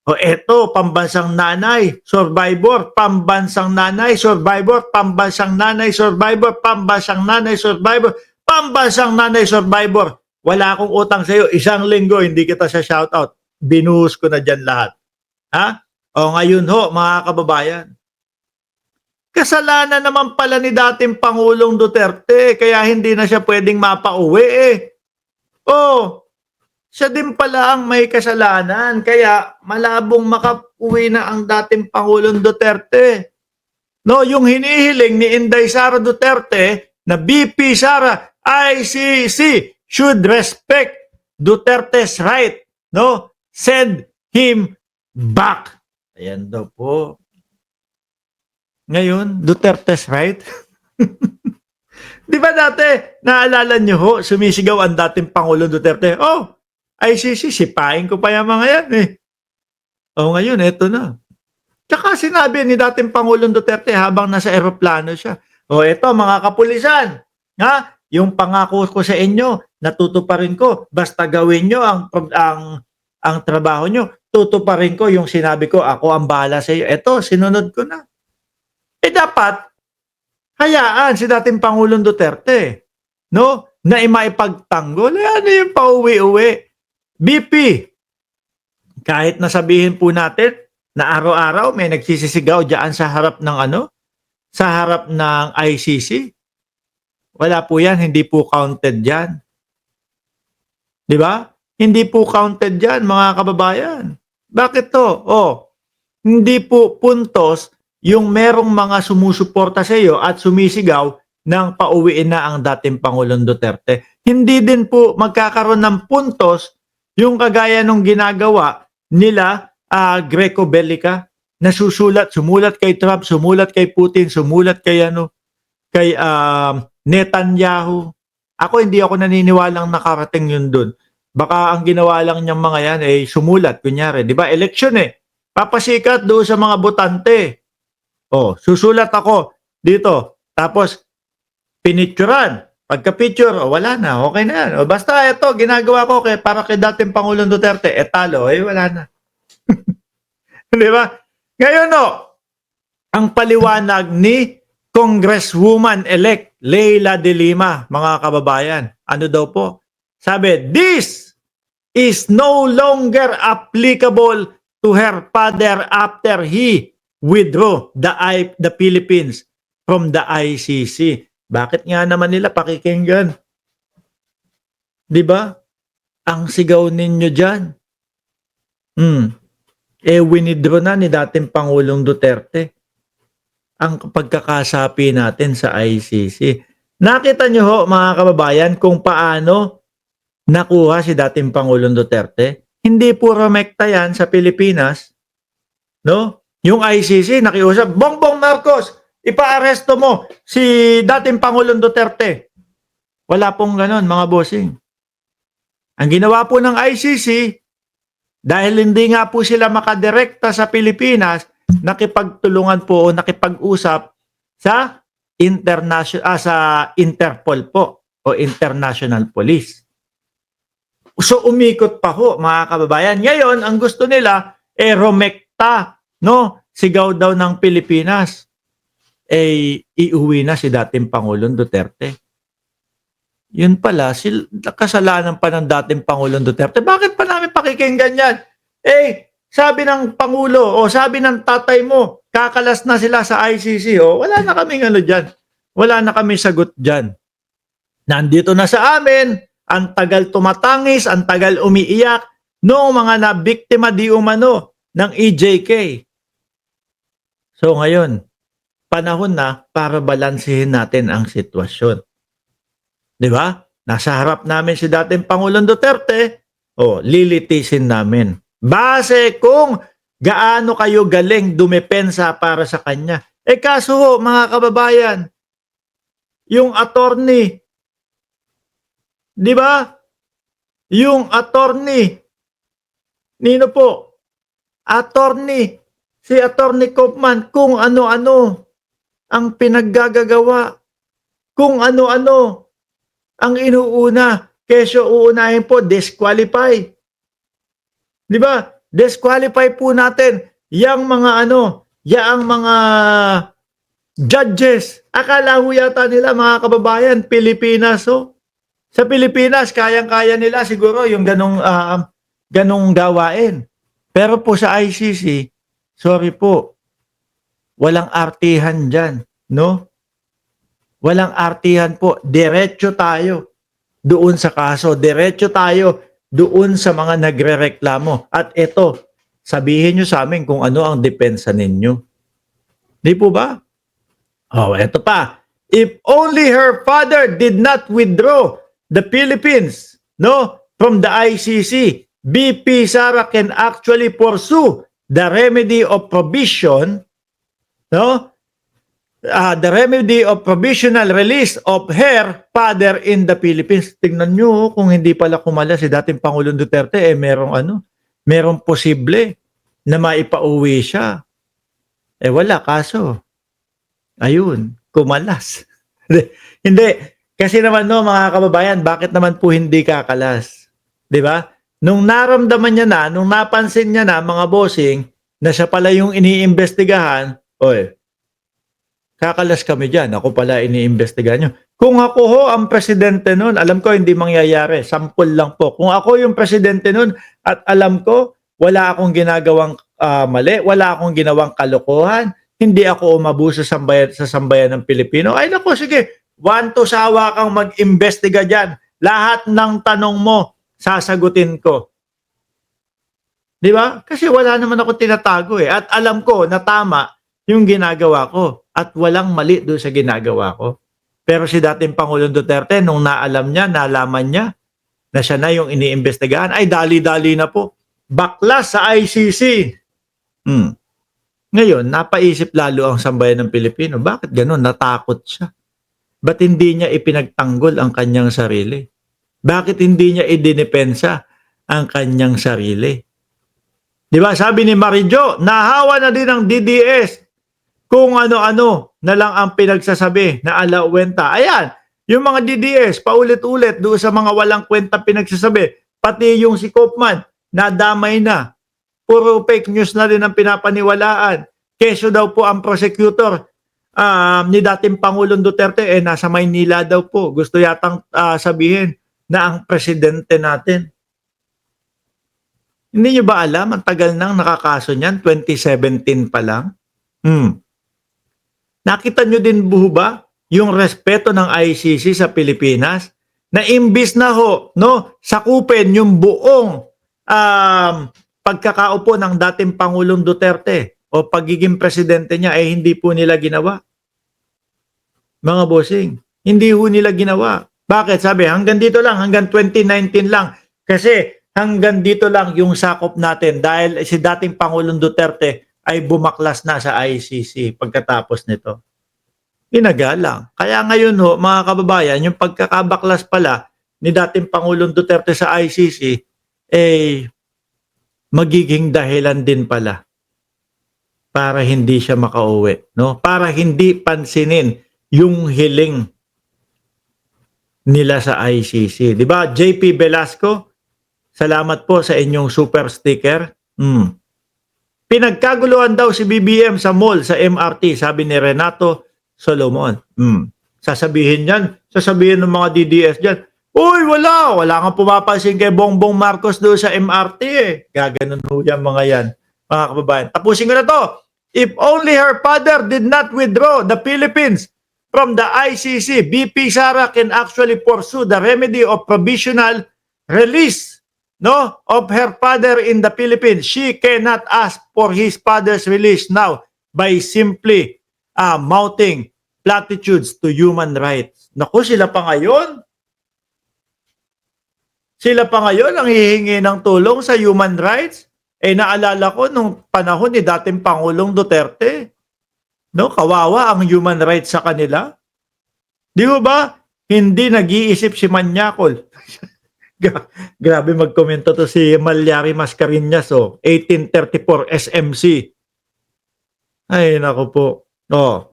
O eto, pambansang nanay, survivor, pambansang nanay, survivor, pambansang nanay, survivor, pambansang nanay, survivor, pambansang nanay, survivor. Wala akong utang sa iyo, isang linggo hindi kita sa shoutout. Binuhos ko na dyan lahat. Ha? O ngayon ho, mga kababayan, kasalanan naman pala ni dating Pangulong Duterte kaya hindi na siya pwedeng mapauwi eh. Oh, siya din pala ang may kasalanan kaya malabong makauwi na ang dating Pangulong Duterte. No, yung hinihiling ni Inday Sara Duterte na BP Sara ICC should respect Duterte's right, no? Send him back. Ayan daw po. Ngayon, Duterte's right? Di ba dati, naalala nyo ho, sumisigaw ang dating Pangulong Duterte, oh, ICC, sipain ko pa yung mga yan eh. O ngayon, eto na. Tsaka sinabi ni dating Pangulong Duterte habang nasa eroplano siya, o eto mga kapulisan, ha? Yung pangako ko sa inyo, natutuparin ko, basta gawin nyo ang trabaho nyo, tutuparin ko yung sinabi ko, ako ang bahala sa iyo. Eto, sinunod ko na. Eh dapat, hayaan si dating Pangulong Duterte, no? Na maipagtanggol, ano yung pauwi-uwi. BP, kahit nasabihin po natin na araw-araw may nagsisisigaw diyan sa harap ng sa harap ng ICC. Wala po yan, hindi po counted diyan. 'Di ba? Hindi po counted diyan, mga kababayan. Bakit to? Oh, hindi po puntos yung merong mga sumusuporta sa iyo at sumisigaw nang pauwiin na ang dating Pangulong Duterte. Hindi din po magkakaroon ng puntos yung kagaya nung ginagawa nila Greco Bellica na sumulat kay Trump, sumulat kay Putin, sumulat kay kay Netanyahu. Ako hindi ako naniniwalang nakarating yun doon. Baka ang ginawa lang niyang mga yan ay sumulat, kunyari, 'di ba? Election eh. Papasikat doon sa mga botante. Oh, susulat ako dito. Tapos pinicturan. Pagka-picture, wala na, okay na yan. O basta ito, ginagawa ko para kay dating Pangulong Duterte, talo, wala na. Di ba? Ngayon ang paliwanag ni Congresswoman-elect Leila de Lima, mga kababayan, ano daw po? Sabi, this is no longer applicable to her father after he withdrew the Philippines from the ICC. Bakit nga naman nila pakikinggan? 'Di ba? Ang sigaw ninyo diyan. Winidraw na ni dating Pangulong Duterte ang pagkakasapi natin sa ICC. Nakita niyo ho, mga kababayan, kung paano nakuha si dating Pangulong Duterte? Hindi puro mekta yan sa Pilipinas. No? Yung ICC nakiusap, Bongbong Marcos, ipaaresto mo si dating Pangulong Duterte. Wala pong ganon, mga bossing. Ang ginawa po ng ICC, dahil hindi nga po sila makadirekta sa Pilipinas, nakipagtulungan po o nakipag-usap sa sa Interpol po o International Police. So umikot pa ho, mga kababayan. Ngayon, ang gusto nila romekta, no? Sigaw daw ng Pilipinas. Iuwi na si dating Pangulong Duterte. Yun pala, kasalanan pa ng dating Pangulong Duterte. Bakit pa namin pakikinggan yan? Sabi ng Pangulo o sabi ng tatay mo, kakalas na sila sa ICC. Wala na kaming dyan. Wala na kami sagot dyan. Nandito na sa amin, ang tagal tumatangis, ang tagal umiiyak, noong mga nabiktima di umano ng EJK. So ngayon, panahon na para balansehin natin ang sitwasyon. Di ba? Nasa harap namin si dating Pangulong Duterte, lilitisin namin. Base kung gaano kayo galing dumepensa para sa kanya. Kaso mga kababayan, yung attorney, di ba? Yung attorney, nino po? Attorney, si Attorney Kaufman, kung ano-ano ang pinaggagawa, kung ano-ano ang inuuna, kesyo uunahin po, disqualify. Di ba? disqualify po natin yang mga yang mga judges. Akala ho yata nila mga kababayan, Pilipinas Sa Pilipinas, kayang-kaya nila siguro yung ganong gawain. Pero po sa ICC, sorry po, walang artihan dyan, no? Walang artihan po. Diretso tayo doon sa kaso. Diretso tayo doon sa mga nagrereklamo. At ito, sabihin nyo sa amin kung ano ang depensa ninyo. Di po ba? Eto pa. If only her father did not withdraw the Philippines, from the ICC, BP Sara can actually pursue the remedy of provision, the remedy of provisional release of her father in the Philippines. Tingnan nyo, kung hindi pala kumala si dating Pangulong Duterte, merong posible na maipauwi siya. Wala, kaso. Ayun, kumalas. Hindi. Kasi naman mga kababayan, bakit naman po hindi kakalas? 'Di ba? Nung naramdaman niya na, nung napansin niya na mga bossing na siya pala yung iniimbestigahan, kakalas kami diyan. Ako pala iniimbestigahan niyo. Kung ako ho ang presidente noon, alam ko hindi mangyayari. Sample lang po. Kung ako yung presidente noon at alam ko wala akong ginagawang mali, wala akong ginawang kalokohan, hindi ako umabuso sa sambayan ng Pilipino. Ay nako, sige. Wanto sawa kang mag-imbestiga dyan. Lahat ng tanong mo, sasagutin ko. Di ba? Kasi wala naman ako tinatago At alam ko na tama yung ginagawa ko. At walang mali doon sa ginagawa ko. Pero si dating Pangulong Duterte, nung nalaman niya na siya na yung iniimbestigahan, ay dali-dali na po. Baklas sa ICC. Ngayon, napaisip lalo ang sambayan ng Pilipino. Bakit ganun? Natakot siya. Ba't hindi niya ipinagtanggol ang kanyang sarili? Bakit hindi niya idinepensa ang kanyang sarili? Di ba? Sabi ni Marijo, nahawa na din ng DDS kung ano-ano na lang ang pinagsasabi na alawenta. Ayan, yung mga DDS, paulit-ulit doon sa mga walang kwenta pinagsasabi. Pati yung si Koopman, nadamay na. Puro fake news na rin ang pinapaniwalaan. Keso daw po ang prosecutor ni dating Pangulong Duterte, nasa Maynila daw po. Gusto yatang sabihin na ang presidente natin. Hindi nyo ba alam? Ang tagal nang nakakaso niyan, 2017 pa lang. Nakita nyo din ba yung respeto ng ICC sa Pilipinas? Na imbis na sakupin yung buong pagkakaupo ng dating Pangulong Duterte o pagiging presidente niya, hindi po nila ginawa. Mga bossing, hindi po nila ginawa. Bakit? Sabi, hanggang dito lang, hanggang 2019 lang. Kasi hanggang dito lang yung sakop natin dahil si dating Pangulong Duterte ay bumaklas na sa ICC pagkatapos nito. Ginagalang. Kaya ngayon mga kababayan, yung pagkakabaklas pala ni dating Pangulong Duterte sa ICC, magiging dahilan din pala para hindi siya makauwi, Para hindi pansinin yung hiling nila sa ICC. 'Di ba? JP Velasco, salamat po sa inyong super sticker. Pinagkaguluhan daw si BBM sa mall sa MRT, sabi ni Renato Solomon. Sasabihin ng mga DDS diyan, uy, wala kang pumapansin kay Bongbong Marcos doon sa MRT Gaganon ho yan mga yan, mga kababayan. Tapusin ko na to. If only her father did not withdraw the Philippines from the ICC, BP Sara can actually pursue the remedy of provisional release of her father in the Philippines. She cannot ask for his father's release now by simply mouthing platitudes to human rights. Naku, sila pa ngayon ang hihingi ng tulong sa human rights. Naalala ko nung panahon ni dating Pangulong Duterte. Kawawa ang human rights sa kanila. Di ba? Hindi nag-iisip si Manyakol. Grabe magkomento to si Malyari Mascareñas 1834 SMC. Ay, nako po.